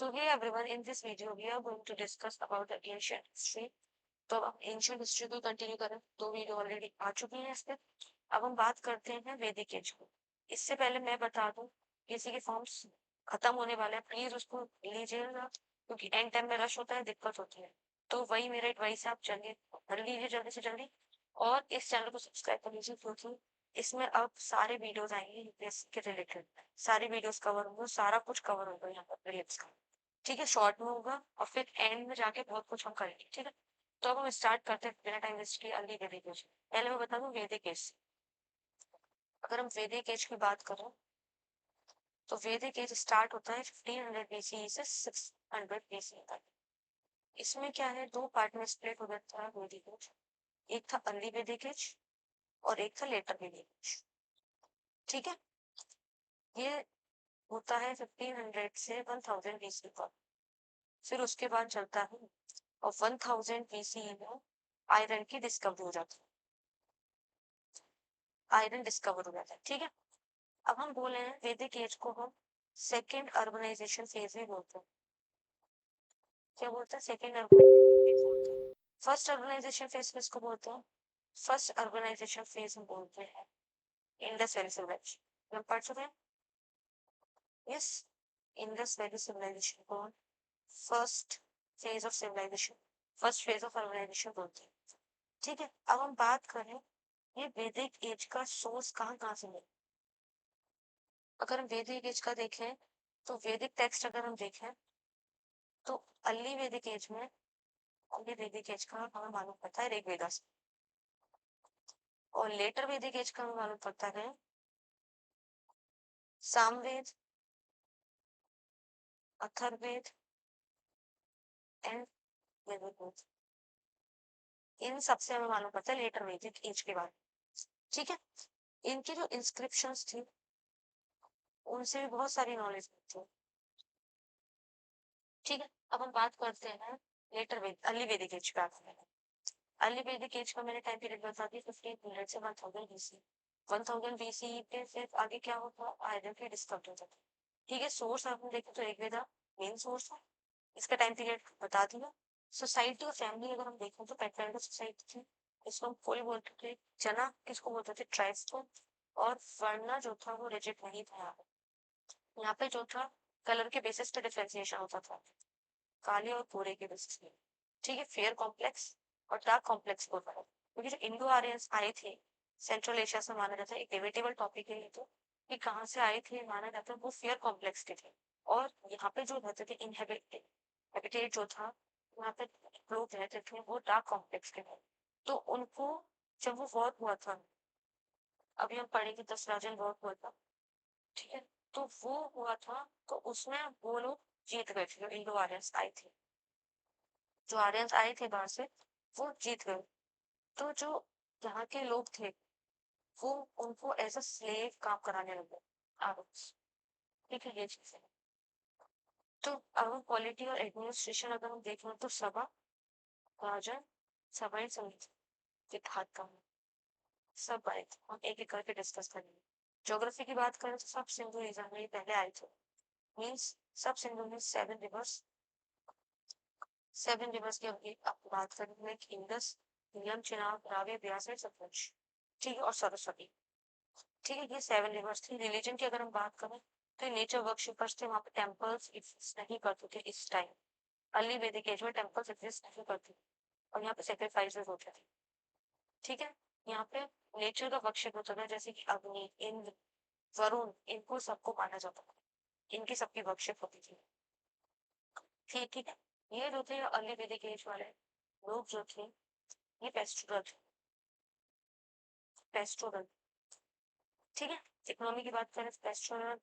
So hey everyone, in this video we are going to discuss about the ancient history. तो अब हम ancient history को continue करें, दो वीडियो ऑलरेडी आ चुकी हैं इस पे। अब हम बात करते हैं वैदिक एज को। इससे पहले मैं बता दूं, किसी के फॉर्म्स खत्म होने वाले हैं, प्लीज उसको लीजिएगा, क्योंकि एंड टाइम में रश होता है, दिक्कत होती है। तो वही मेरा एडवाइस है, आप चलिए कर लीजिए जल्दी से जल्दी, और इस चैनल को सब्सक्राइब कर लीजिए, क्योंकि इसमें अब सारे वीडियोज आएंगे यूपीएससी के रिलेटेड। सारी वीडियोस कवर होंगे, सारा कुछ कवर होगा यहाँ पर प्रीलिम्स का। ठीक है, शॉर्ट में होगा और फिर एंड में जाके बहुत कुछ हम करेंगे। ठीक है, तो अब हम स्टार्ट करते हैं बिना टाइम वेस्ट किए अर्ली वैदिक एज। पहले मैं बता दूं वैदिक एज। अगर हम वैदिक एज की बात करें तो वैदिक एज स्टार्ट होता है 1500 बीसी से 600 बीसी तक। इसमें क्या है, दो पार्ट में स्प्लिट हो जाता है वैदिक एज। एक था अर्ली वैदिक एज और एक था लेटर वैदिक एज। ठीक है, ये होता है 1500 से 1000 बीसी तक। फिर उसके बाद चलता है और 1000 बीसी में आयरन की डिस्कवरी हो जाती है। आयरन डिस्कवर हो जाता है। ठीक है, अब हम बोले हैं वैदिक एज को हम सेकेंड अर्बनाइजेशन फेज भी बोलते हैं। क्या बोलते हैं? सेकेंड अर्बनाइजेशन फेज बोलते हैं। फर्स्ट अर्बनाइजेशन फेज किसको बोलते हैं? फर्स्ट अर्बनाइजेशन फेज हम बोलते हैं इंडस वैली सिविलाइजेशन। हम पढ़ चुके हैं, यस। इंडस वैली सिविलाइजेशन को first phase of civilization, first phase of urbanization बोलते हैं। ठीक है, अब हम बात करें ये वैदिक एज का सोर्स कहाँ से मिला। अगर हम वैदिक एज का देखें तो वैदिक टेक्स्ट अगर हम देखें तो अर्ली वैदिक एज में, अर्ली वैदिक एज का हमें मालूम पड़ता है ऋग्वेद से, और लेटर वैदिक एज का हमें मालूम पड़ता है सामवेद, अथर्ववेद एंड वैदिक। इन सबसे हमें मालूम पड़ता है लेटर वैदिक एज के बारे में। ठीक है, इनकी जो इंस्क्रिप्शंस थी उनसे भी बहुत सारी नॉलेज मिलती है। ठीक है, अब हम बात करते हैं लेटर वेद अर्ली वैदिक एज पे आते हैं। अर्ली वैदिक एज का मैंने टाइम पीरियड बता दी 1500 से 1000 बीसी। 1000 बीसी पे फिर आगे क्या होता, आयरन की डिस्कवरी हो जाती है। ठीक है, सोर्स आपने देखे तो ऋग्वेद मेन सोर्स है, इसका टाइम पीरियड बता दिया। सोसाइटी और फैमिली अगर हम देखें तो पैट्रियार्कल सोसाइटी थी, इसको हम कोई बोलते थे, जना किसको बोलते थे, ट्राइब्स को, और वर्ण जो था वो रिजिड नहीं था। यहाँ पे जो था कलर के बेसिस पे डिफरेंशिएशन होता था, काले और गोरे के बेसिस पे। ठीक है, फेयर कॉम्प्लेक्स और डार्क कॉम्प्लेक्स को था, क्योंकि जो इंडो आर्यंस आए थे सेंट्रल एशिया से, माना जाता है एक डिबेटेबल टॉपिक है ये तो, कि कहाँ से आए थे, माना जाता है वो फेयर कॉम्प्लेक्स के थे। और यहाँ पे जो रहते थे हैबिटेट जो था, वहाँ पे लोग रहते थे वो डार्क कॉम्प्लेक्स के थे। तो उनको जब वो वॉर हुआ था, अभी हम पढ़ेंगे 10 राजन वॉर हुआ था, ठीक है, तो वो हुआ था, तो उसमें वो लोग जीत गए थे, जो इंडो आर्यंस आए थे, जो आर्यंस आए थे बाहर से, वो जीत गए। तो जो यहाँ के लोग थे वो उनको एज अ स्लेव काम कराने लगे, आर्यंस। ठीक है, ये चीज है। तो अगर पॉलिटी और एडमिनिस्ट्रेशन अगर हम देखें तो सभा, राजन, सभा समिति, विधात का सब आए थे। हम एक एक करके डिस्कस करेंगे। ज्योग्राफी की बात करें तो सब सिंधु रीजन में पहले आए थे, मीन्स सब सिंधु में 7 रिवर्स, 7 रिवर्स की हम एक आपको बात करेंगे, इंडस, नीलम, चिनाब, रावी, ब्यास एंड सतलुज। ठीक है, और सरस्वती। ठीक है, ये 7 रिवर्स थी। रिलीजन की अगर हम बात करें तो नेचर वर्कशिपर्स थे, वहां पे टेम्पल्स एग्जिस्ट नहीं करते थे इस टाइम। अर्ली वैदिक एज में टेम्पल्स एग्जिस्ट नहीं करते और यहाँ पे सेक्रीफाइसेस होते थे। ठीक है, यहाँ पे नेचर का वर्कशिप होता था, जैसे कि अग्नि, इंद्र, वरुण, इनको सबको माना जाता था, इनकी सबकी वर्कशिप होती थी। ठीक है, ये जो थे अर्ली वैदिक एज वाले लोग जो थे, ये पेस्टोरल थे, पेस्टोरल। ठीक है, इकोनॉमी की बात करें, पेस्टोरल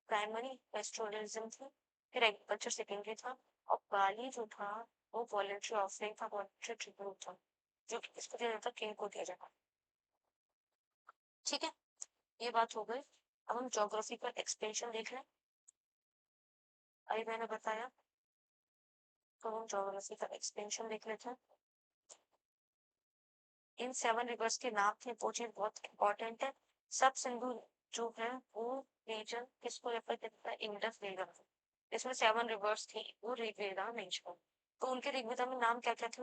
प्राइमरी पेस्टोरलिज्म थी, फिर एग्रीकल्चर सेकेंडरी था, और बाली जो था वो वॉलंटरी ऑफरिंग था, वॉलंटरी ट्रिब्यूट था, जो कि किसको दिया जाता, किंग को दिया जाता। ठीक है, ये बात हो गई। अब हम ज्योग्राफी का एक्सपेंशन देख लें। अभी मैंने बताया, तो हम ज्योग्राफी का एक्सपेंशन देख लेते हैं। इन 7 रिवर्स के नाम थे, वो चीज बहुत इंपॉर्टेंट है। सब सिंधु जो है वो रीजन किसको रेफर करता है, इंडस रीजन। इसमें 7 रिवर्स थी, वो ऋग्वेदा मेंशन। तो उनके ऋग्वेदा में नाम क्या क्या थे?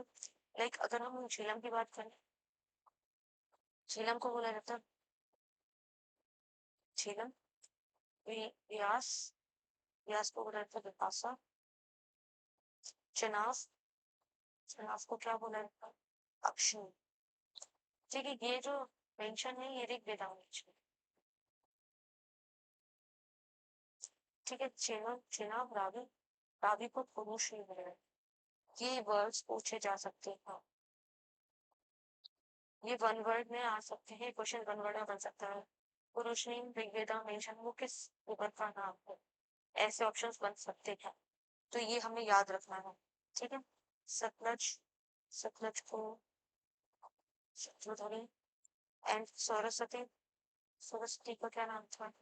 लाइक अगर हम झीलम की बात करें, झीलम को बोला जाता है झीलम। व्यास, व्यास को बोला जाता है विपाशा। चनाव, चनाव को क्या बोला जाता है? अक्षनी। ठीक है, ये जो मेंशन है ये ऋग्वेदा में। ठीक है, चेनाब, चेनाब, रावी, रावी को पुरुष नहीं मिल रहा। ये वर्ड्स पूछे जा सकते हैं, ये वन वर्ड में आ सकते हैं, क्वेश्चन वन वर्ड में बन सकता है। पुरुष नेम ऋग्वेदा मेंशन, वो किस रिवर का नाम है? ऐसे ऑप्शंस बन सकते हैं, तो ये हमें याद रखना है। ठीक है, सतलज, सतलज को शत्रुधरी, एंड सरस्वती, सरस्वती का क्या नाम था?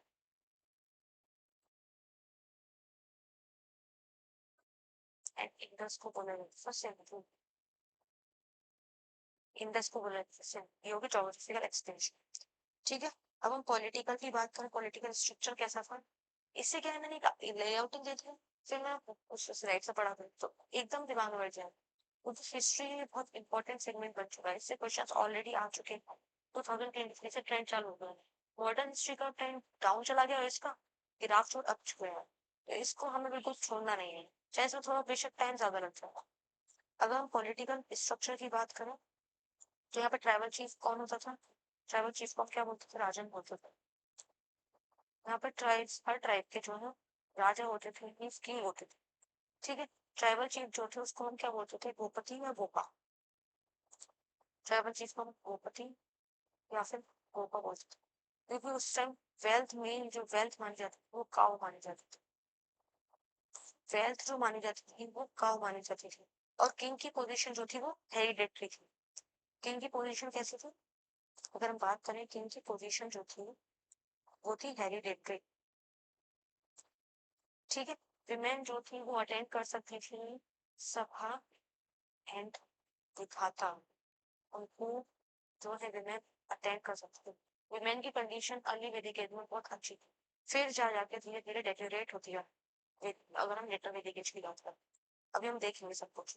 एंड इंडस को बोला जाता है इंडस को बोला जाता है, ये होगी जोग्राफिकल एक्सटेंशन। ठीक है, अब हम पॉलिटिकल की बात करें, पॉलिटिकल स्ट्रक्चर कैसा था? इससे क्या है, मैंने लेआउटिंग दी थी, फिर मैं उस स्लाइड से पढ़ा था, तो एकदम दिमाग में बैठ जाए। क्योंकि हिस्ट्री बहुत इंपॉर्टेंट सेगमेंट बन चुका है, इससे क्वेश्चंस ऑलरेडी आ चुके हैं। 2023 से ट्रेंड चालू हो गया है, मॉडर्न हिस्ट्री का ट्रेंड डाउन चला गया और इसका ग्राफ छोड़ अप चुका है, तो इसको हमें बिल्कुल छोड़ना नहीं है, चाहे इसमें थोड़ा बेशक टाइम ज्यादा लग जाए। अगर हम पॉलिटिकल स्ट्रक्चर की बात करें, तो यहाँ पे ट्राइबल चीफ कौन होता था? ट्राइबल चीफ को हम क्या बोलते थे? राजन बोलते थे। यहाँ पर ट्राइब्स, हर ट्राइब के जो है राजा होते थे, मीन्स किंग होते थे। ठीक है, ट्राइबल चीफ जो थे उसको हम क्या बोलते थे? भूपति या भोपा। ट्राइबल चीफ को हम भूपति या फिर भोपा बोलते थे, क्योंकि उस टाइम वेल्थ में जो वेल्थ मानी जाती थी वो काउ मानी जाती थी। वेल्थ जो मानी जाती थी वो काउ मानी जाती थी। और किंग की पोजीशन जो थी वो हेरिडेटरी थी। किंग की पोजीशन कैसी थी? अगर हम बात करें किंग की पोजीशन जो थी वो थी हेरिडेटरी। ठीक है, विमेन जो थी वो अटेंड कर सकती थी सभा एंड विधाता, उनको जो है विमेन अटेंड कर सकते थे। विमेन की कंडीशन अर्ली वैदिक एज में बहुत अच्छी थी, फिर जा जाके धीरे धीरे डेटोरेट होती है। अगर हम लेटर वैदिक एज की बात करें, अभी हम देखेंगे सब कुछ।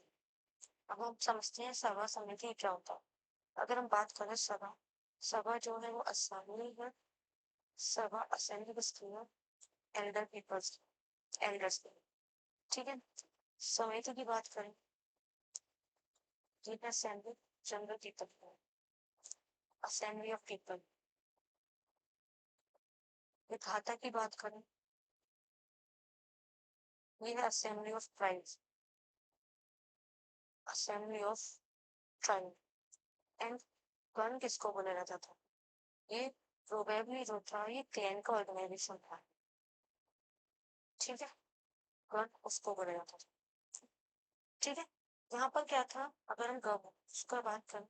अब हम समझते हैं सभा समिति क्या होता है। अगर हम बात करें सभा, सभा जो है वो असेंबली है। सभा असेंबली किसकी है? एल्डर पीपल्स, एल्डर्स की। ठीक है, समिति की बात करें, assembly general people, assembly of people. विधाता की बात करें, ये है assembly of tribes, assembly of tribe. And गण किसको बोला जाता था? ये प्रोबेबली जो था ये क्लैन का ऑर्गेनाइजेशन था। ठीक है, गण उसको बोला जाता था। ठीक है, यहाँ पर क्या था? अगर हम गण उसका बात करें,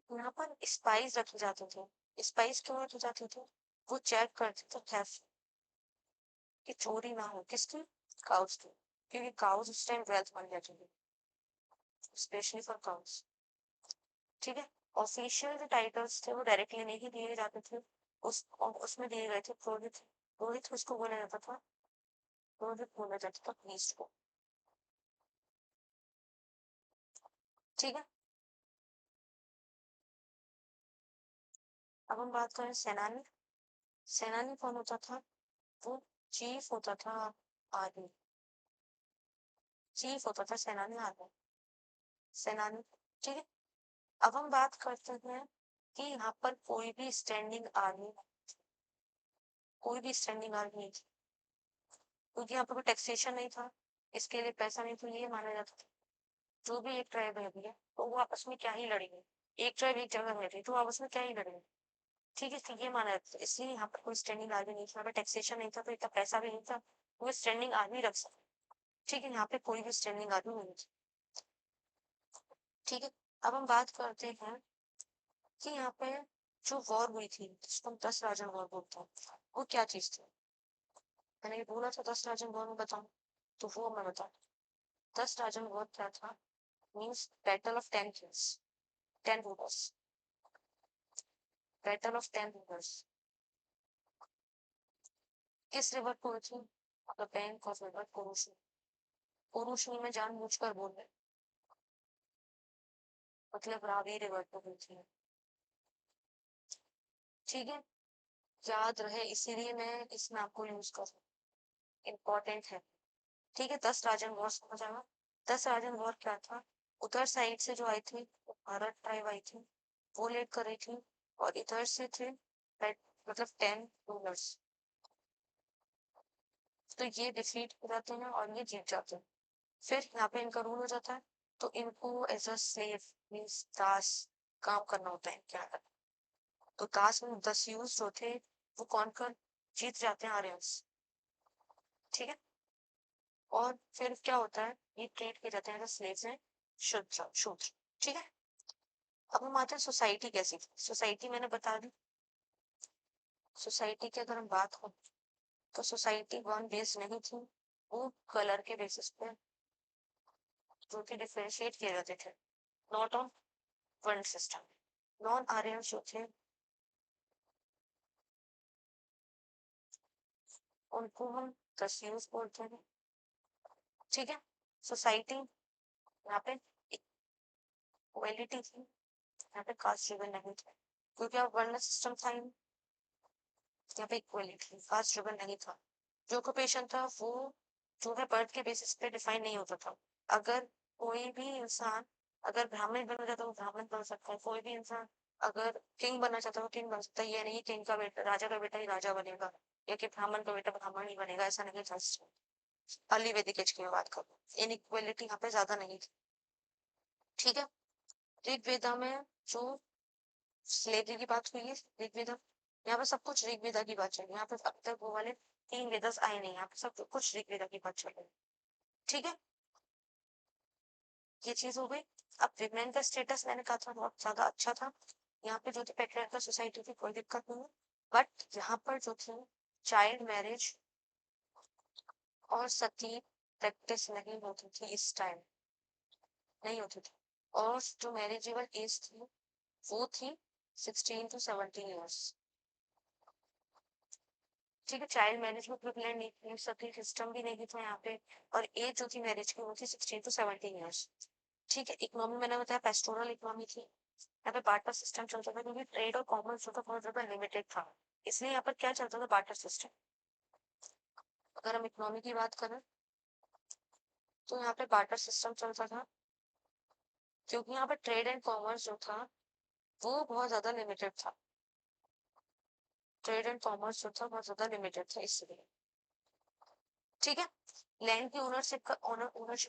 यहाँ पर स्पाइस रखे जाते थे। स्पाइस क्यों रखे जाते थे? वो चेक करते थे थेफ्ट, कि चोरी ना हो। किसकी? काउस की, क्योंकि काउस उस टाइम वेल्थ बन जाती थी, स्पेशली फॉर काउस। ठीक है, ऑफिशियल जो टाइटल्स थे वो डायरेक्टली नहीं दिए जाते थे, उसमें दिए गए थे पुरोहित। पुरोहित उसको बोला जाता था, पुरोहित बोला जाता था प्रीस्ट को। ठीक है, अब हम बात करें सेनानी। सेनानी कौन होता था? वो चीफ होता था आर्मी, चीफ होता था सेनानी आर्मी, सेनानी। ठीक है, अब हम बात करते हैं कि यहाँ पर कोई भी स्टैंडिंग आर्मी, कोई भी स्टैंडिंग आर्मी नहीं थी, क्योंकि यहाँ पर कोई टैक्सेशन नहीं था, इसके लिए पैसा नहीं, तो ये माना जाता था जो भी एक ट्राइब है भैया तो वो आपस में क्या ही लड़ेंगे। एक ट्राइब एक जगह में थी तो आपस में क्या ही लड़ेंगे। ठीक है, तो ये माना जाता है, इसलिए यहाँ पर कोई स्टैंडिंग आर्मी नहीं था, यहाँ पर टैक्सेशन नहीं था, तो इतना पैसा भी नहीं था वो स्टैंडिंग आर्मी रख सकते। ठीक है, यहाँ पे कोई भी स्टैंडिंग आर्मी नहीं थी। ठीक है, अब हम बात करते हैं कि यहाँ पे जो वॉर हुई थी जिसको हम 10 राजन वॉर बोलते हैं, वो क्या चीज थी? मैंने ये बोला था 10 राजन वॉर में बताऊं, तो वो मैं बताऊं। 10 राजन वॉर क्या था? Means battle of 10 kings, 10 rulers, battle of 10 rulers. किस रिवर पर हुई थी? The bank of river Kurushu. Kurushu में जानबूझकर बोल रहे, मतलब रावी रिवर को बोलती है। ठीक है, याद रहे इसीलिए मैं इस नाम को यूज कर, इम्पोर्टेंट है। ठीक है, 10 राजन वॉर समझ आया। 10 राजन वॉर क्या था? उधर साइड से जो आई थी वो भारत ट्राइब आई थी, वो लीड कर रही थी, और इधर से थे मतलब 10 रूलर्स। तो ये डिफीट हो जाते हैं और ये जीत जाते हैं। फिर यहाँ पे इनका रूल हो जाता है, तो इनको एज अ स्लेव मीन्स दास काम करना होता है इनके यहाँ। तो दास में 10 जो थे वो कौन कर जीत जाते हैं आर्यंस। ठीक है, और फिर क्या होता है, ये ट्रीट किए जाते हैं स्लेव्स हैं, शूद्र शूद्र। ठीक है, अब हम आते हैं सोसाइटी कैसी थी। सोसाइटी मैंने बता दी। सोसाइटी की अगर हम बात हो तो सोसाइटी वन बेस्ड नहीं थी, वो कलर के बेसिस पे जो कि डिफरेंशिएट किए जाते थे, not on one system. Non Aryan जो थे उनको हम दस्यूज बोलते हैं। ठीक है, सोसाइटी यहाँ पे इक्वलिटी थी, यहाँ पे कास्ट ड्रिवन नहीं था, क्योंकि अब वर्ण सिस्टम था, यहाँ पे इक्वलिटी कास्ट ड्रिवन नहीं था। जो ऑक्यूपेशन था वो जो है बर्थ के बेसिस पे डिफाइन नहीं होता था। अगर कोई भी इंसान अगर ब्राह्मण बनना चाहता है वो ब्राह्मण बन सकता है, कोई भी इंसान अगर किंग बनना चाहता है वो किंग बन सकता है। ये नहीं किंग का बेटा राजा का बेटा ही राजा बनेगा, या कि ब्राह्मण का बेटा ब्राह्मण ही बनेगा, ऐसा नहीं था। अर्ली वैदिक एज की मैं बात करूँ, इनइक्वलिटी यहाँ पे ज्यादा नहीं थी। ठीक है, ऋग्वेदा में जो स्लेवरी की बात हुई है, ऋग्वेदा यहाँ पे सब कुछ ऋग्वेदा की बात चल रही है। यहाँ पे अब तक वो वाले 3 वेदस आए नहीं, यहाँ पे सब कुछ ऋग्वेदा की बात चल रही है। ठीक है, ये चीज हो गई। अब विमेन का स्टेटस मैंने कहा था बहुत ज्यादा अच्छा था। यहाँ पे जो थी पेट्रियार्कल सोसाइटी थी, कोई दिक्कत नहीं है। बट यहाँ पर जो थी चाइल्ड मैरिज और सती प्रैक्टिस नहीं होती थी, इस टाइम नहीं होती थी। और जो मैरिजेबल एज थी वो थी 16 to 17 ईयर्स। ठीक है, चाइल्ड मैरिज में प्रिवलेंट नहीं, सती सिस्टम भी नहीं था यहाँ पे। और एज जो थी मैरिज की वो थी 16 to 17 ईयर्स। ठीक है, इकोनॉमी मैंने बताया पेस्टोरल इकोनॉमी थी। यहाँ पे बार्टर सिस्टम चलता था, क्योंकि ट्रेड और कॉमर्स जो था बहुत ज्यादा लिमिटेड था, इसलिए यहाँ पर क्या चलता था, बार्टर सिस्टम। अगर हम इकोनॉमी की बात करें तो यहाँ पे बार्टर सिस्टम चलता था, क्योंकि यहाँ पे ट्रेड एंड कॉमर्स जो था वो बहुत ज्यादा लिमिटेड था। ट्रेड एंड कॉमर्स जो था बहुत ज्यादा लिमिटेड था, इसलिए। ठीक है, लैंड की ओनरशिप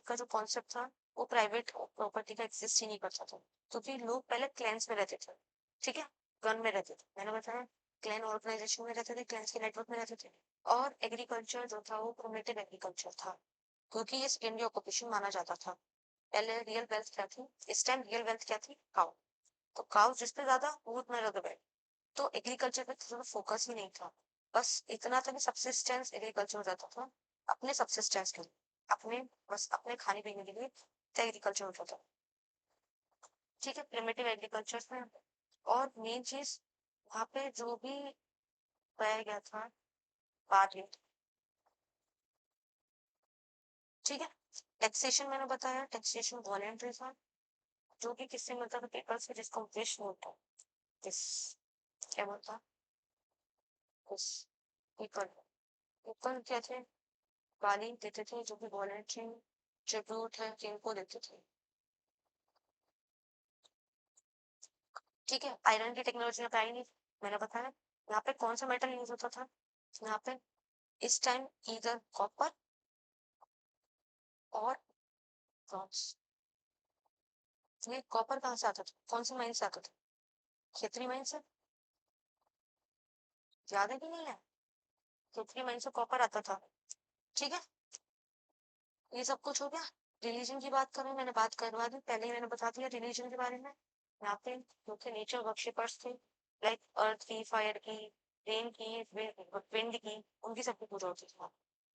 का जो कॉन्सेप्ट था वो प्राइवेट प्रॉपर्टी का एग्जिस्ट ही नहीं करता था, क्योंकि लोग पहले क्लैंस में रहते थे। ठीक है, गन में रहते थे, मैंने बताया क्लैन ऑर्गेनाइजेशन में रहते थे, क्लैंस के नेटवर्क में रहते थे। और एग्रीकल्चर जो था वो प्रोमेटिव एग्रीकल्चर था, क्योंकि ये सेकेंडरी ऑक्यूपेशन माना जाता था। पहले रियल वेल्थ क्या थी, इस टाइम रियल वेल्थ क्या थी, काउ। तो काउ जिस पे ज्यादा वो उतना ज्यादा बैठ, तो एग्रीकल्चर पे थोड़ा फोकस ही नहीं था। बस इतना था कि सब्सिस्टेंस एग्रीकल्चर हो जाता था, अपने सब्सिस्टेंस के लिए, अपने बस अपने खाने पीने के लिए एग्रीकल्चर होता था। ठीक है, प्रिमिटिव एग्रीकल्चर में। और मेन चीज वहां पे जो भी पाया गया था बार्ली। ठीक है, टैक्सेशन मैंने बताया, टैक्सेशन वॉलेंट्री था, जो कि किससे मिलता था, पीपल से, जिसका विश होता दिस क्या बोलता दिस पीपल। पीपल क्या थे, गाली देते थे, जो कि वॉलेंट्री ट्रिब्यूट है किनको देते थे। ठीक है, आयरन की टेक्नोलॉजी बताई नहीं, मैंने बताया। यहाँ पे कौन सा मेटल यूज होता था, यहाँ पे इस टाइम इधर कॉपर और ब्रॉन्ज। ये कॉपर कहाँ से आता था, कौन सी माइन से आता था, खेतरी माइन से, याद है कि नहीं है, खेतरी माइन से कॉपर आता था। ठीक है, ये सब कुछ हो गया। रिलीजन की बात करें, मैंने बात करवा दी पहले ही, मैंने बता दिया रिलीजन के बारे में। यहाँ पे जो थे नेचर वर्शिपर्स थे, लाइक अर्थ की, फायर की, रेन की, विंड की, उनकी सबकी पूजा होती थी।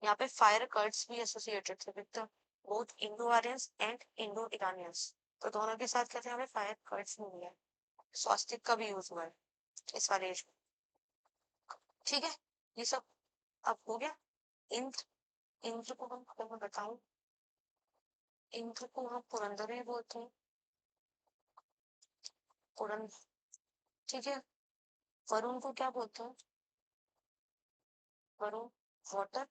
यहाँ पे फायर कर्ड्स भी एसोसिएटेड थे with both Indo Aryans and Indo Iranians. तो दोनों के साथ कहते हैं हमें फायर कर्ड्स में मिला है। स्वास्तिक का भी यूज हुआ है इस वाले एज में। ठीक है, ये सब अब हो गया। इन इंद्र को हम, अगर मैं बताऊं, इंद्र को हम पुरंदर भी बोलते हैं, पुरंदर, ठीक है। वरुण को क्या बोलते हैं, वरुण, वाटर।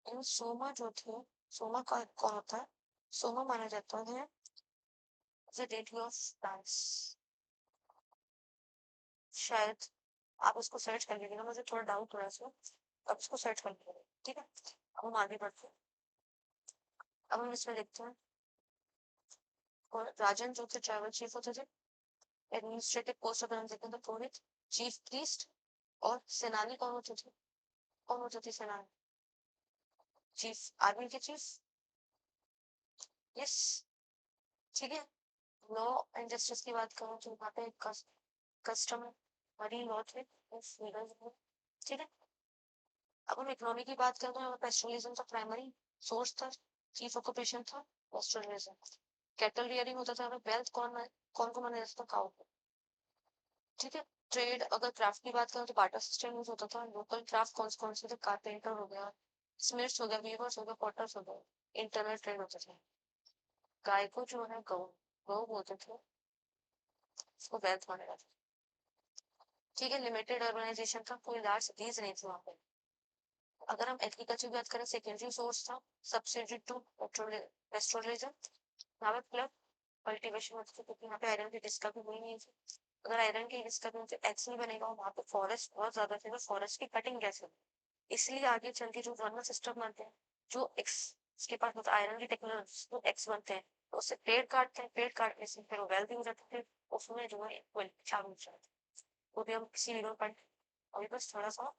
इन सोमा जो थे, सोमा का कौन होता है, सोमा माना जाता है द डेटी ऑफ प्लांट्स। शायद आप उसको सर्च कर लीजिएगा, मुझे थोड़ा डाउट हो रहा है इसमें, अब इसको सर्च कर लीजिएगा, ठीक है। अब हम आगे बढ़ते हैं, अब हम इसमें देखते हैं, और राजन जो थे ट्राइबल चीफ होते थे, एडमिनिस्ट्रेटिव पोस्ट अगर हम देखें तो पुरोहित, चीफ प्रीस्ट, और सेनानी कौन होते थे, कौन होते थे सेनानी, चीफ आर्मी के चीफ, यस, ठीक है। लॉ एंड जस्टिस की बात करूं तो यहाँ पे कस्टम मरीन लॉ थे, ठीक है। अब हम इकोनॉमी की बात करें तो पेस्टोरलिज्म का प्राइमरी सोर्स था, चीफ ऑक्यूपेशन था पेस्टोरलिज्म। कैटल रियरिंग होता था, वेल्थ कौन को माना जाता था, काउ को, ठीक है। ट्रेड, अगर क्राफ्ट की बात करें तो बाटर सिस्टम यूज होता था। लोकल क्राफ्ट कौन से थे, कारपेंटर हो गया, स्मिथ्स हो गया, वीवर्स हो गया, पॉटर्स हो गया। इंटरनल ट्रेड होता था। गाय को जो है गौ, गौ बोलते थे, उसको वेल्थ माना जाता था, ठीक है। लिमिटेड अर्बनाइजेशन था, कोई लार्ज सिटीज नहीं थी वहां पे। अगर हम एग्रीकल्चर की बात करें, सेकेंडरी सोर्स था, सब्सिडी टू पेस्टोरलिज्म, यहाँ पे प्लस कल्टीवेशन होती थी, क्योंकि यहाँ पे आयरन की डिस्कवरी हुई नहीं थी। अगर आयरन की डिस्कवरी तो एक्स नहीं बनेगा, वहां पे फॉरेस्ट बहुत ज्यादा थे, तो फॉरेस्ट की कटिंग कैसे होगी, इसलिए आगे चल के जो वर्नल सिस्टम बनते हैं, जो एक्स के पास मतलब आयरन की टेक्नोलॉजी, जो एक्स बनते हैं, तो उससे पेड़ काटते हैं, पेड़ काटने से फिर वो वेल्थ हो जाती है, उसमें जो है इक्वलिटी चालू हो जाती है। वो भी हम किसी भी पॉइंट, अभी बस थोड़ा सा,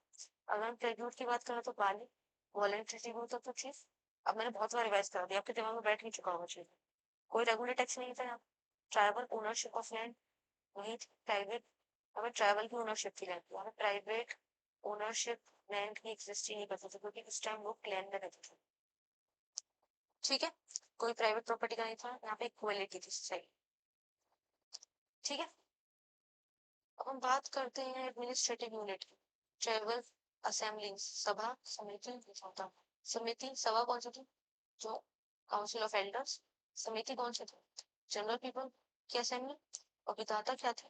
अगर हम ट्रिब्यूट की बात करें तो बाली वॉलेंट्री ट्रिब्यूट होता था चीज। अब मैंने बहुत बार रिवाइज करा दिया, आपके दिमाग में बैठ नहीं चुका होगा चीज, कोई रेगुलर टैक्स नहीं था यहाँ। ट्राइबल ओनरशिप ऑफ लैंड, वही प्राइवेट, हमें ट्राइबल की ओनरशिप थी लैंड की, हमें प्राइवेट ओनरशिप लैंड की एग्जिस्ट ही नहीं करती थी, क्योंकि उस टाइम लोग क्लैन में रहते थे, ठीक है। कोई प्राइवेट प्रॉपर्टी का नहीं था, यहाँ पे इक्वलिटी थी, सही, ठीक है। अब हम बात करते हैं एडमिनिस्ट्रेटिव यूनिट की। ट्राइबल असेंबली, सभा समिति, होता समिति, सभा कौन सी थी, जो काउंसिल ऑफ एल्डर्स। समिति कौन सी थी, जनरल पीपल की असेंबली। और विधाता क्या थे,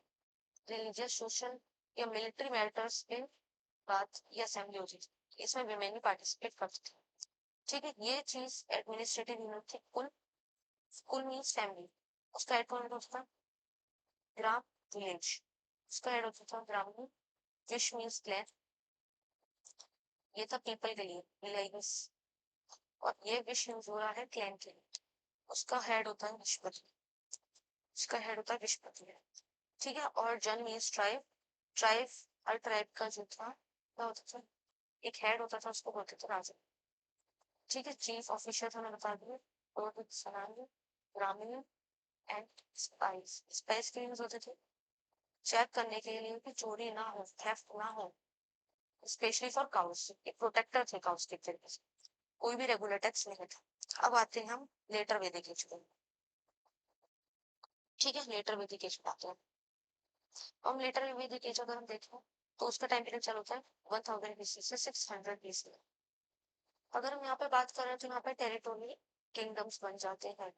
रिलीजियस, सोशल या मिलिट्री मैटर्स पे बात ये असेंबली होती थी, इसमें विमेन भी पार्टिसिपेट करते थे, ठीक है। ये चीज एडमिनिस्ट्रेटिव यूनिट थी। कुल, कुल मीन्स फैमिली, उसका हेड कौन होता था, ग्राम, विलेज, उसका हेड होता था ग्रामीण। विश मीन्स क्लैन, ये था पीपल के लिए, विलेजेस, और ये विश यूज हो रहा है क्लैन के लिए, उसका हेड होता है विश्वपति, उसका हेड होता है विश्वपति है, ठीक है। और जन मीन्स ट्राइब, ट्राइब, हर ट्राइब का जो था क्या होता था, एक हेड होता था, उसको बोलते थे राजा, ठीक है। चीफ ऑफिसर था, मैं बता दूं, और सलामी, ग्रामीण एंड स्पाइस, स्पाइस के यूज होते थे चेक करने के लिए कि चोरी ना हो, थेफ्ट ना हो, स्पेशली फॉर काउस, एक प्रोटेक्टर थे काउस के तरीके से, कोई भी रेगुलर टैक्स नहीं था। अब आते हैं हम लेटर वैदिक एज पे, ठीक है। लेटर वैदिक एज पे आते हैं हम। लेटर वैदिक एज अगर हम देखें तो उसका टाइम पीरियड चालू होता है 1000 बीसी से 600 बीसी। अगर हम यहाँ पे बात करें तो यहाँ पे टेरिटोरी किंगडम्स बन जाते हैं,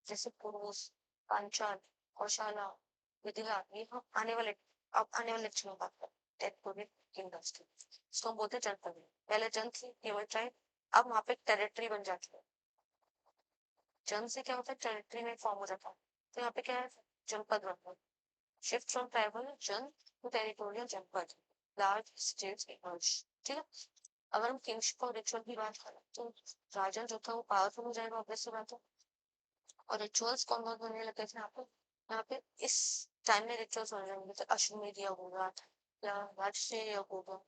जैसे पुरुष, पांचाल, कौशाला, विदिहा, ये हम आने वाले, अब आने वाले लेक्चर में बात करें टेरिटोरी किंगडम्स की। इसको हम बोलते हैं जनपद, पहले जन थी केवल ट्राइब, अब वहां पे टेरिटरी बन जाती है। जन से क्या होता है, टेरिटरी में फॉर्म हो जाता है, तो यहाँ पे क्या है, जनपद बनता है। शिफ्ट फ्रॉम ट्राइबल जन टू टेरिटोरियल जनपद, लार्ज स्टेट्स इमर्ज, ठीक है। अगर हम किंगशिप और रिचुअल की बात करें तो राजा जो था वो पावरफुल हो जाएगा, ऑब्वियस सी बात है। और रिचुअल्स कौन कौन होने लगे थे यहाँ पे इस टाइम में रिचुअल्स होने लगे थे, अश्वमेध यज्ञ होगा या राजसूय यज्ञ होगा,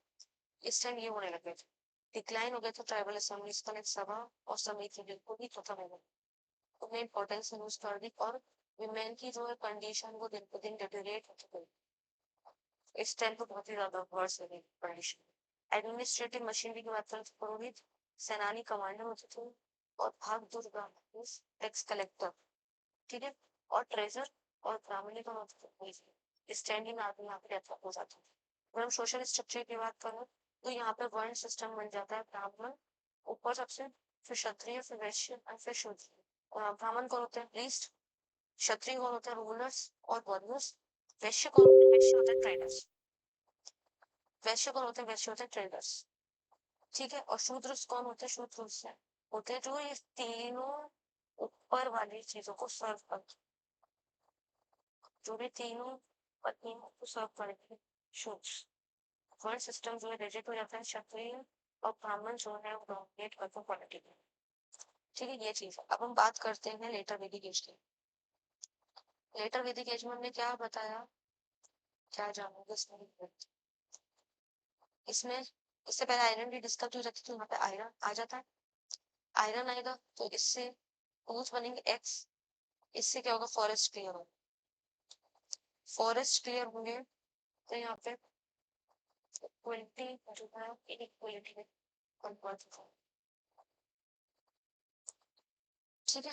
इस टाइम ये होने लगे थे। डिक्लाइन हो गया था ट्राइबल असेंबलीज का, सभा और समिति बिल्कुल भी खत्म हो गई, उन्हें इम्पोर्टेंस यूज कर दी, और विमेन की जो है कंडीशन वो दिन ब दिन डिटेरिएट होती गई, इस टाइम तो बहुत ही ज्यादा वर्स हो गई कंडीशन। एडमिनिस्ट्रेटिव मशीनरी की बात करें तो पुरोहित, सेनानी कमांडर होते थे, और भाग दुर्गा टैक्स कलेक्टर, ठीक है। और ट्रेजर और ब्राह्मणी का मतलब स्टैंडिंग आदमी यहाँ पे डेवलप हो जाता है। अगर हम सोशल स्ट्रक्चर की बात करें तो यहाँ पे वर्ण सिस्टम बन जाता है, ब्राह्मण ऊपर सबसे, फिर क्षत्रिय, फिर वैश्य और फिर शूद्र। ब्राह्मण कौन होते हैं? प्रीस्ट। क्षत्रिय कौन होते हैं? रूलर्स और वर्नर्स। वैश्य कौन होते हैं? वैश्य होते हैं ट्रेडर्स। वैश्य कौन होते हैं? वैश्य होते हैं ट्रेडर्स। ठीक है। और शूद्र कौन होते हैं? शूद्र होते हैं जो ये तीनों ऊपर वाली चीजों को सर्व करते, जो भी तीनों पत्नियों को सर्व करेंगे, शूद्र। वर्ण सिस्टम जो है रिजिड हो जाता है, क्षत्रिय और ब्राह्मण जो है वो डोमिनेट करते हैं पॉलिटिक्स में। ठीक है, ये चीज है। अब हम बात करते हैं लेटर वैदिक एज की। लेटर वैदिक एज में हमने क्या बताया, क्या जानोगे इसमें? इसमें इससे पहले आयरन की डिस्कस हो जाती थी, यहाँ पे आयरन आ जाता है। आयरन आएगा तो इससे टूल्स बनेंगे एक्स। इससे क्या होगा? फॉरेस्ट क्लियर होगा। फॉरेस्ट क्लियर होंगे तो यहाँ पे इक्वलिटी जो है इनइक्वलिटी में कन्वर्ट होगा। ठीक है,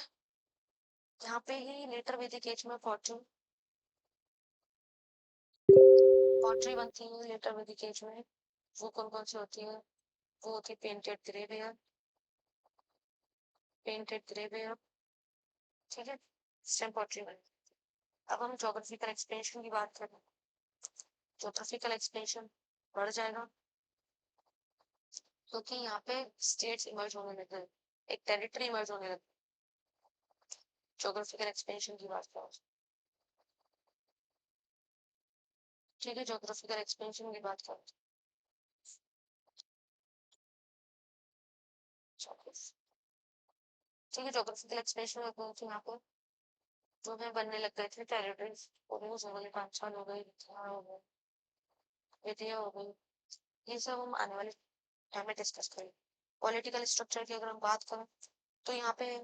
यहाँ पे ही लेटर वैदिक एज में पॉटरी बनती है। लेटर वैदिक एज में वो कौन कौन सी होती है? वो होती है painted grey ware, painted grey ware. ठीक है, स्टेम पॉटरी बनती है। अब हम ज्योग्राफिकल एक्सपेंशन की बात करें, ज्योग्राफिकल एक्सपेंशन बढ़ जाएगा क्योंकि यहाँ पे स्टेट्स इमर्ज होने लगे हैं, एक टेरिटरी इमर्ज होने लगे। ज्योग्राफिकल एक्सपेंशन की बात करें, ठीक है, ज्योग्राफिकल एक्सपेंशन की बात करें, ठीक है, ज्योग्राफिकल एक्सपेंशन यहाँ पे जो है बनने लग गए थे टेरिटरीज, न्यूज हो गई, 5 साल हो गई, हो गई, विधिया हो गई। ये सब हम आने वाले टाइम में डिस्कस करेंगे। पॉलिटिकल स्ट्रक्चर की अगर हम बात करें तो यहाँ पे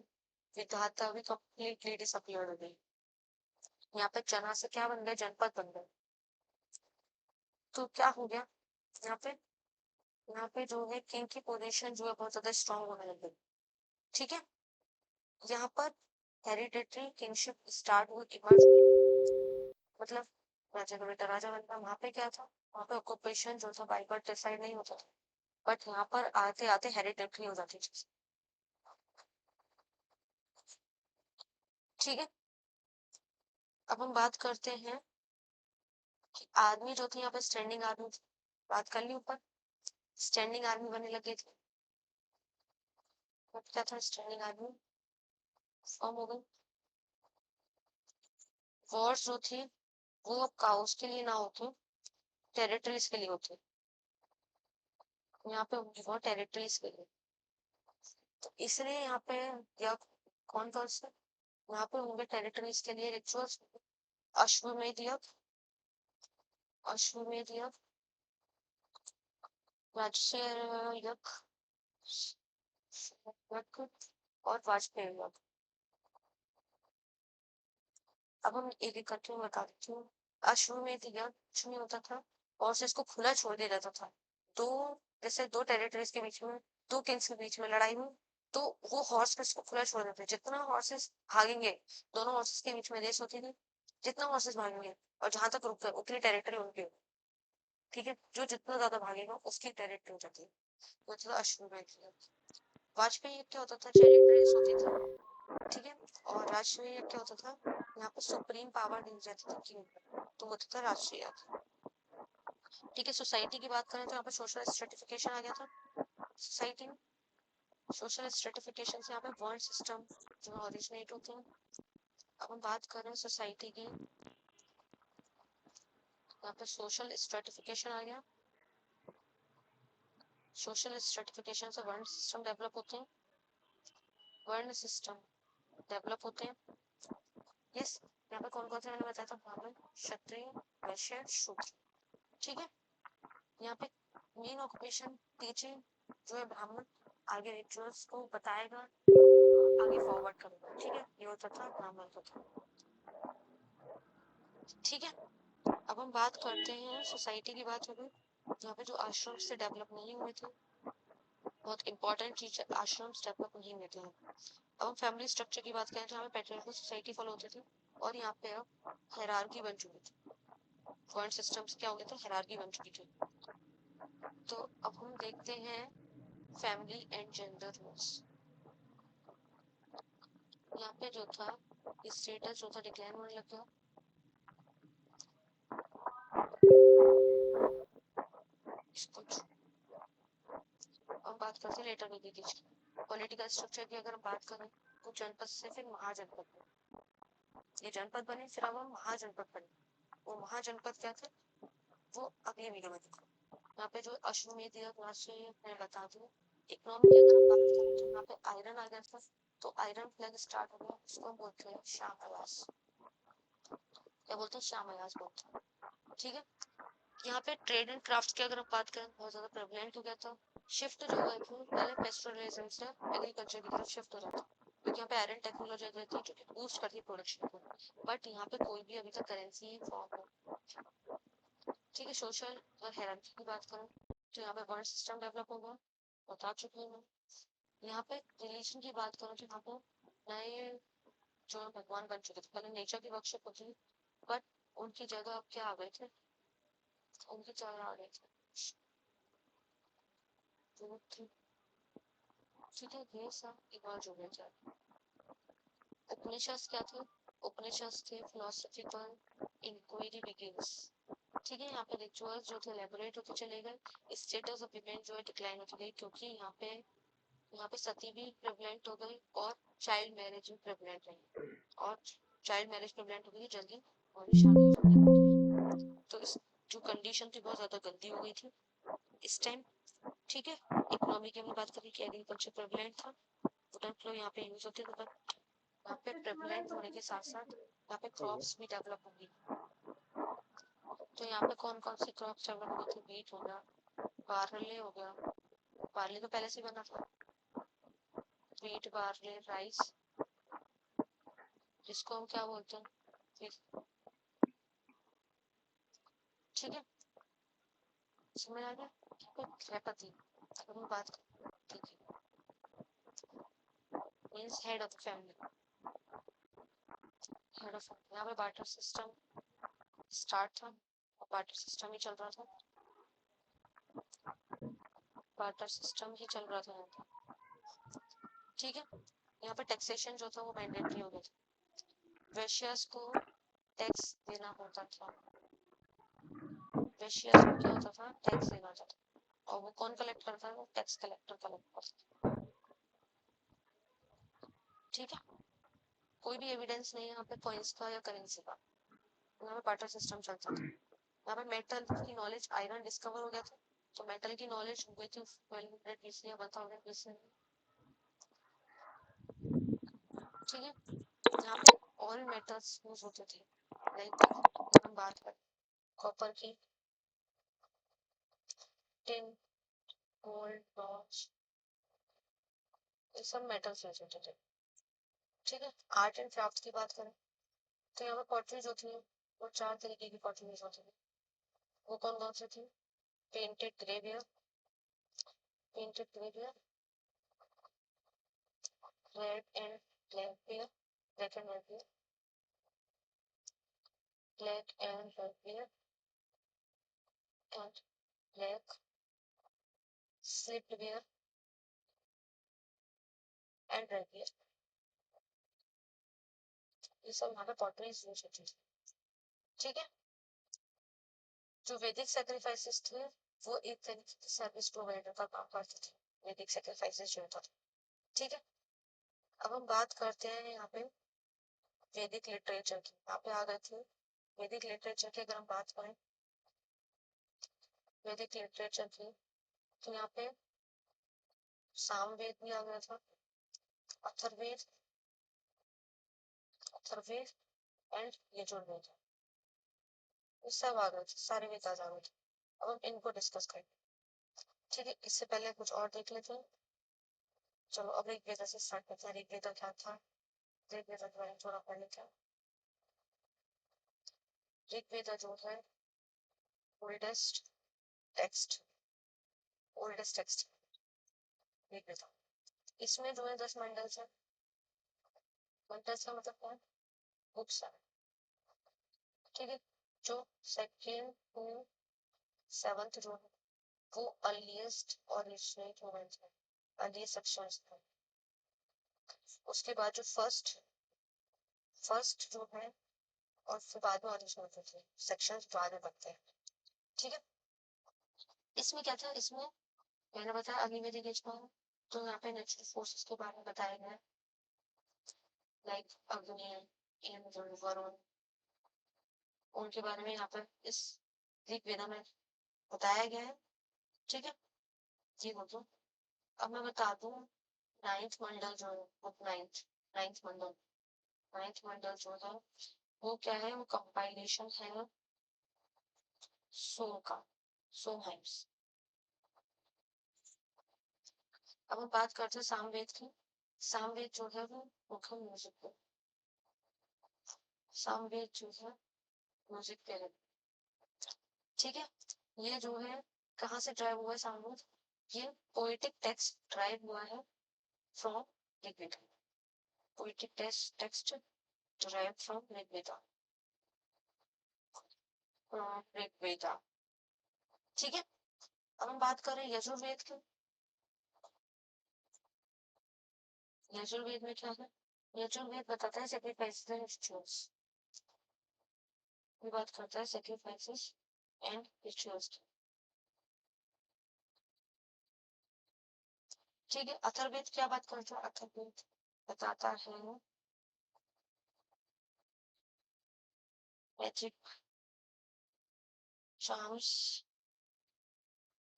विधाता भी कंप्लीटली डिसअपियर हो गई। यहाँ पे जना से क्या बन गए? जनपद बन गए। तो क्या हो गया यहाँ पे? यहाँ पे जो है किंग की पोजीशन जो है बहुत ज्यादा स्ट्रांग होने लग गई। ठीक है, यहाँ पर हेरिडेटरी किंगशिप स्टार्ट हुई, इमर्ज, मतलब राजा का बेटा राजा बनता। वहां पे क्या था? वहां पे ऑक्यूपेशन जो था बाय बर्थ डिसाइड नहीं होता था, बट यहाँ पर आते आते हेरिडेटरी हो जाती चीज। ठीक है, अब हम बात करते हैं कि आर्मी जो थी यहाँ पे स्टैंडिंग आर्मी थी। बात कर ली ऊपर, स्टैंडिंग आर्मी बनने लगी थी। क्या था? स्टैंडिंग आर्मी फॉर्म हो गई। वॉर्स जो थी वो अब काउस के लिए ना होती, टेरिटरीज के लिए होती। यहाँ पे वॉर टेरिटरीज के लिए, तो इसलिए यहाँ पे या कौन कौन से यहाँ पे होंगे टेरिटरीज के लिए रिचुअल्स? अश्वमेध यज्ञ, अश्वमेध यज्ञ, राजसूय यज्ञ और वाजपेयी यज्ञ। अब हम एक एक करके बता देती हूँ। अश्वमेध यज्ञ कुछ नहीं होता था और से इसको खुला छोड़ दिया जाता था। दो, जैसे दो टेरिटरीज के बीच में, दो किंग्स के बीच में लड़ाई हुई तो वो हॉर्स को खुला छोड़ देते। जितना हॉर्सेस भागेंगे, दोनों हॉर्सेस के बीच में रेस होती थी, जितना हॉर्सेस भागेंगे और जहां तक रुक गए उतनी टेरिटरी उनकी। ठीक है, जो जितना ज्यादा भागेगा उसकी टेरिटरी हो जाती है। वो था अश्वमेध यज्ञ। वाजपेयी यज्ञ क्या होता था? चैरिट रेस होती थी। ठीक है, और राष्ट्रीय यज्ञ क्या होता था? यहाँ पे सुप्रीम पावर दी जाती थी किंग को, तो होता था राष्ट्रीय यज्ञ। ठीक है, सोसाइटी की बात करें तो यहाँ पे सोशल स्ट्रेटिफिकेशन आ गया था सोसाइटी में। सोशल स्ट्रेटिफिकेशन से यहाँ पे वर्ण सिस्टम जो ओरिजिनेट होते हैं। अब हम बात करें सोसाइटी की, यहाँ पे सोशल स्ट्रेटिफिकेशन आ गया। सोशल स्ट्रेटिफिकेशन से वर्ण सिस्टम डेवलप होते हैं, वर्ण सिस्टम डेवलप होते हैं। यस, यहाँ पे कौन कौन से मैंने बताया था? ब्राह्मण, क्षत्रिय, वैश्य, शूद्र। ठीक है, यहाँ पे मेन ऑक्यूपेशन टीचिंग जो है ब्राह्मण, आगे रिचुअल्स को बताएगा, आगे फॉरवर्ड करेगा। ठीक है, ये होता था ब्राह्मण को था। ठीक है, अब हम बात करते हैं सोसाइटी की। बात हो गई यहाँ पे जो आश्रम से डेवलप नहीं हुए थे, बहुत इंपॉर्टेंट चीज, आश्रम डेवलप नहीं हुए थे। अब हम फैमिली स्ट्रक्चर की बात करें तो यहाँ पे पैट्रियार्कल सोसाइटी फॉलो होती थी और यहाँ पे अब हायरार्की बन चुकी थी। वर्ण सिस्टम्स क्या हो गए थे? हायरार्की बन चुकी थी। तो अब हम देखते हैं फैमिली एंड जेंडर रोल्स। यहाँ पे जो था स्टेटस जो था डिक्लाइन होने लग गया। इसको अब बात करते हैं लेटर वैदिक एज की। पॉलिटिकल स्ट्रक्चर की अगर बात करें तो जनपद से फिर महाजनपद बने। ये जनपद बने फिर अब हम महाजनपद बने। वो महाजनपद क्या थे वो अगले वीडियो में देखो। यहाँ पे जो अश्वमेध राशि मैं बता दूं। इकोनॉमी की अगर हम बात करें तो यहाँ पे आयरन आ गया था तो आयरन प्लग स्टार्ट हो गया, उसको हम बोलते हैं श्याम अयास। क्या बोलते हैं? श्याम अयास बोलते हैं। ठीक है। यहाँ पे ट्रेड एंड क्राफ्ट की अगर हम बात करें बहुत ज्यादा प्रेवलेंट हो गया था। शिफ्ट जो हुआ था पहले पेस्टोरलिज्म से एग्रीकल्चर की तरफ शिफ्ट हो रहा था क्योंकि यहाँ पे आयरन टेक्नोलॉजी रहती है जो कि बूस्ट करती है प्रोडक्शन को। बट यहाँ पे कोई भी अभी तक करेंसी ही फॉर्म हो। ठीक है। सोशल और हायरार्की की बात करें तो यहाँ पे वर्ण सिस्टम डेवलप होगा, बता चुके हैं। यहाँ पे रिलीजन की बात करें तो यहाँ पे नए जो भगवान बन चुके थे। पहले नेचर की वर्शिप होती थी बट उनकी जगह अब क्या आ गए थे, उनकी जगह आ गए थे ठीक है ये सब इमर्ज हो गए थे। उपनिषद क्या थे? उपनिषद थे फिलोसॉफिकल इंक्वायरी बिगिंस। ठीक है। यहाँ पे रिचुअल्स जो थे एलेबोरेट होते चले गए। स्टेटस ऑफ विमेन जो है डिक्लाइन होती गई क्योंकि यहाँ पे सती भी प्रेवलेंट हो गई और चाइल्ड मैरिज भी प्रेवलेंट रही और चाइल्ड मैरिज प्रेवलेंट हो गई जल्दी और भी शादी हो। तो इस जो कंडीशन थी बहुत ज्यादा गंदी हो गई थी इस टाइम। ठीक है। इकोनॉमी की हमने बात करी कि एग्रीकल्चर प्रेवलेंट था, वुडन फ्लो यहाँ पे यूज होते थे बट यहाँ पे प्रेवलेंट होने के साथ साथ यहाँ पे क्रॉप्स भी डेवलप होंगी। तो यहाँ पे कौन कौन सी क्रॉप्स डेवलप होगी थी? वीट हो गया, बार्ले हो गया, बार्ले तो पहले से बना था। वीट, बार्ले, राइस, जिसको हम क्या बोलते हैं। ठीक है। समझ आ गया? खैपति अगर हम बात करें ठीक है means head of the family. Head of family. यहाँ पे बार्टर सिस्टम स्टार्ट था और बार्टर सिस्टम ही चल रहा था। बार्टर सिस्टम ही चल रहा था यहाँ पे। ठीक है। यहाँ पे टैक्सेशन जो था वो मैंडेटरी हो गया था। वेश्यास को टैक्स देना होता था। वेश्यास को क्या होता था? टैक्स देना होता था। और वो कौन कलेक्ट करता है? वो टैक्स कलेक्टर कलेक्ट करता है। ठीक है। कोई भी एविडेंस नहीं है यहाँ पे कॉइन्स का या करेंसी का। यहाँ पे बार्टर सिस्टम चलता था। यहाँ पे मेटल की नॉलेज आयरन डिस्कवर हो गया था तो मेटल की नॉलेज हो गई थी 1200 BC या 1000 BC। ठीक है। यहाँ पे ऑल मेटल्स यूज होते थे लाइक अगर हम बात करें कॉपर की, टिन, गोल्ड, ब्रॉन्ज, ये सब मेटल्स यूज होते थे। ठीक है। आर्ट एंड क्राफ्ट की बात करें तो यहाँ पे पॉटरीज होती है वो 4 तरीके की पॉटरीज होती है। वो कौन कौन सी थी? Painted grey ware, painted grey ware, red and black ware, black and red ware, black and red ware and black slipped ware and red ware. ये सब यहाँ पे पॉटरीज यूज होती थी। ठीक है। जो वैदिक सैक्रिफाइसेस थे वो एक तरीके के सर्विस प्रोवाइडर का काम करते थे। वैदिक सैक्रिफाइसेस जो होता था। ठीक है। अब हम बात करते हैं यहाँ पे वैदिक लिटरेचर की। यहाँ पे आ गए थे वैदिक लिटरेचर की अगर हम बात करें वैदिक लिटरेचर की तो यहाँ पे सामवेद भी आ गया था, अथर्ववेद, अथर्ववेद एंड यजुर्वेद, ये सब आ गए थे, सारे वेद आ गए थे। अब हम इनको डिस्कस करेंगे। ठीक है। इससे पहले कुछ और देख लेते हैं। चलो अब ऋग्वेद से स्टार्ट करते हैं। ऋग्वेद क्या था? ऋग्वेद के बारे में थोड़ा पढ़ लेते हैं। ऋग्वेद जो है oldest text, oldest text Rigveda. इसमें जो है 10 मंडल्स है। मंडल्स का मतलब क्या है? बुक्स है। ठीक है। जो सेकेंड टू सेवंथ जो है वो अर्लीस्ट और ओरिजिनेट मोमेंट है। और ये सेक्शंस थे। उसके बाद जो फर्स्ट जो है और फिर बाद में ऑरिजिनल थे, सेक्शंस बाद में बनते हैं, ठीक है। इसमें क्या था, इसमें मैंने बताया अग्निवेदी एज में तो यहाँ पे नेचुरल फोर्सेस के बारे में बताया गया, लाइक अग्नि, इंद्र, वरुण, उनके बारे में यहाँ पर इस ऋग्वेदा में बताया गया है, ठीक है। जी हो तो अब मैं बता दूं नाइन्थ मंडल जो है वो नाइन्थ मंडल जो है वो क्या है, वो कंपाइलेशन है सोम का, सोम हाइम्स। अब हम बात करते हैं सामवेद की। सामवेद जो है वो मुख्य म्यूजिक पे, सामवेद जो है म्यूजिक पे है, ठीक है। ये जो है कहाँ से ड्राइव हुआ है सामवेद, ये पोएटिक टेक्स्ट ड्राइव हुआ है from Rigveda, poetic text drive from Rigveda, Rigveda, ठीक है। अब हम बात करें यजुर्वेद की। यजुर्वेद में क्या है, यजुर्वेद बताता है सैक्रिफाइसेस एंड रिचुअल्स, ये बात करता है सैक्रिफाइसेस एंड रिचुअल्स, ठीक है। अथर्ववेद क्या बात करता है, अथर्ववेद बताता है मैजिक, चार्म्स,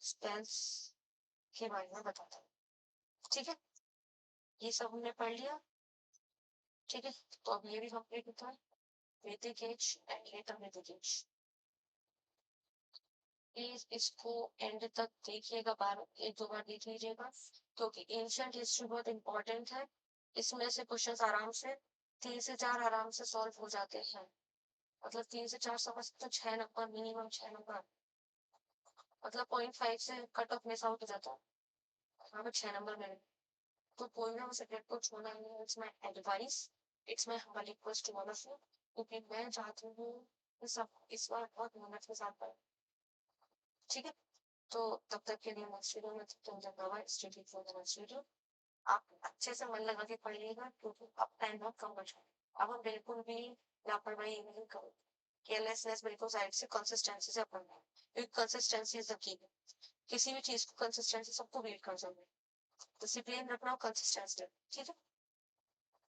स्पेल्स के बारे में बताता है, ठीक है। ये सब हमने पढ़ लिया, ठीक है। तो अब ये भी कंप्लीट होता है, वैदिक एज एंड लेटर वैदिक एज। प्लीज इसको एंड तक देखिएगा, एक दो बार देख लीजिएगा, क्योंकि एंशिएंट हिस्ट्री बहुत इंपॉर्टेंट है। इसमें से क्वेश्चंस आराम से 3 से 4 आराम से सॉल्व हो जाते हैं, मतलब 3 से 4 समझ तो 6 नंबर, मिनिमम 6 नंबर, मतलब 0.5 से कट ऑफ मिस आउट हो जाता है, यहाँ पे 6 नंबर मिले तो कोई ना सब्जेक्ट को छोड़ना नहीं है। It's my advice, it's my humble request to all of you, क्योंकि मैं चाहती हूँ कि सब इस बार बहुत मेहनत के साथ पढ़े, ठीक है। तो तब तक के लिए नेक्स्ट वीडियो में study for the next video. आप अच्छे से मन लगा के पढ़िएगा, क्योंकि अब टाइम बहुत कम बचा है। अब हम बिल्कुल भी लापरवाही नहीं करो, केयरलेसनेस बिल्कुल साइड से, कंसिस्टेंसी से अपन में, क्योंकि कंसिस्टेंसी इज द की है, किसी भी चीज को कंसिस्टेंसी सबको बीट कर सकते हैं, डिसिप्लिन रखना और कंसिस्टेंसी, ठीक है।